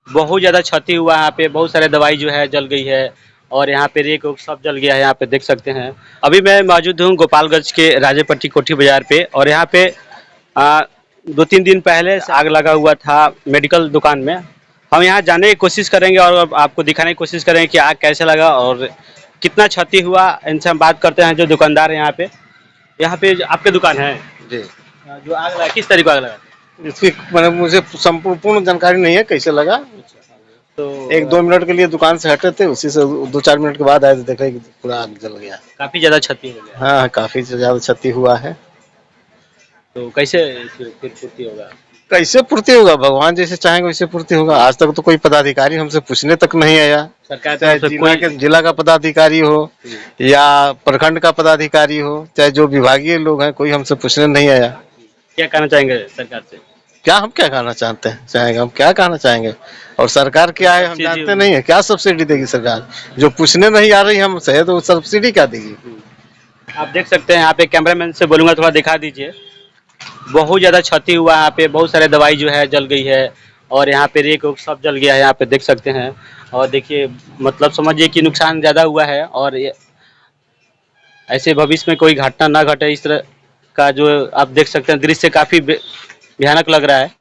बहुत ज़्यादा क्षति हुआ है यहाँ पे, बहुत सारे दवाई जो है जल गई है और यहाँ पे रेक वेक सब जल गया है, यहाँ पे देख सकते हैं। अभी मैं मौजूद हूँ गोपालगंज के राजेपट्टी कोठी बाजार पे और यहाँ पे 2-3 दिन पहले से आग लगा हुआ था मेडिकल दुकान में। हम यहाँ जाने की कोशिश करेंगे और आपको दिखाने की कोशिश करेंगे कि आग कैसे लगा और कितना क्षति हुआ। इनसे हम बात करते हैं जो दुकानदार है यहाँ पे। यहाँ पे जो आपकी दुकान है जी। जो आग लगा किस तरीके आग लगा? इसकी मतलब मुझे संपूर्ण जानकारी नहीं है कैसे लगा। तो 1-2 मिनट के लिए दुकान से हटे थे, उसी से 2-4 मिनट के बाद आए तो देखे कि पूरा आग जल गया। काफ़ी ज़्यादा क्षति हो गया। हाँ, काफी ज्यादा क्षति हुआ है। तो कैसे फिर पूर्ति होगा? कैसे पूर्ति होगा, भगवान जैसे चाहेंगे वैसे पूर्ति होगा। आज तक तो कोई पदाधिकारी हमसे पूछने तक नहीं आया, सरकार चाहे तरफ से कोई जिला का पदाधिकारी हो या प्रखंड का पदाधिकारी हो, चाहे जो विभागीय लोग हैं, कोई हमसे पूछने नहीं आया। क्या कहना चाहेंगे सरकार से? हम क्या कहना चाहते हैं चाहेंगे, हम क्या कहना चाहेंगे। और सरकार क्या है हम जानते नहीं है। क्या सब्सिडी देगी सरकार, जो पूछने नहीं आ रही हमसे तो सब्सिडी क्या देगी। आप देख सकते हैं यहाँ पे कैमरामैन से बोलूँगा थोड़ा दिखा दीजिए। बहुत ज़्यादा क्षति हुआ है यहाँ पे, बहुत सारे दवाई जो है जल गई है और यहाँ पे रेक वेक सब जल गया है, यहाँ पे देख सकते हैं। और देखिए मतलब समझिए कि नुकसान ज़्यादा हुआ है और ये ऐसे भविष्य में कोई घटना ना घटे इस तरह का जो आप देख सकते हैं दृश्य काफ़ी भयानक लग रहा है।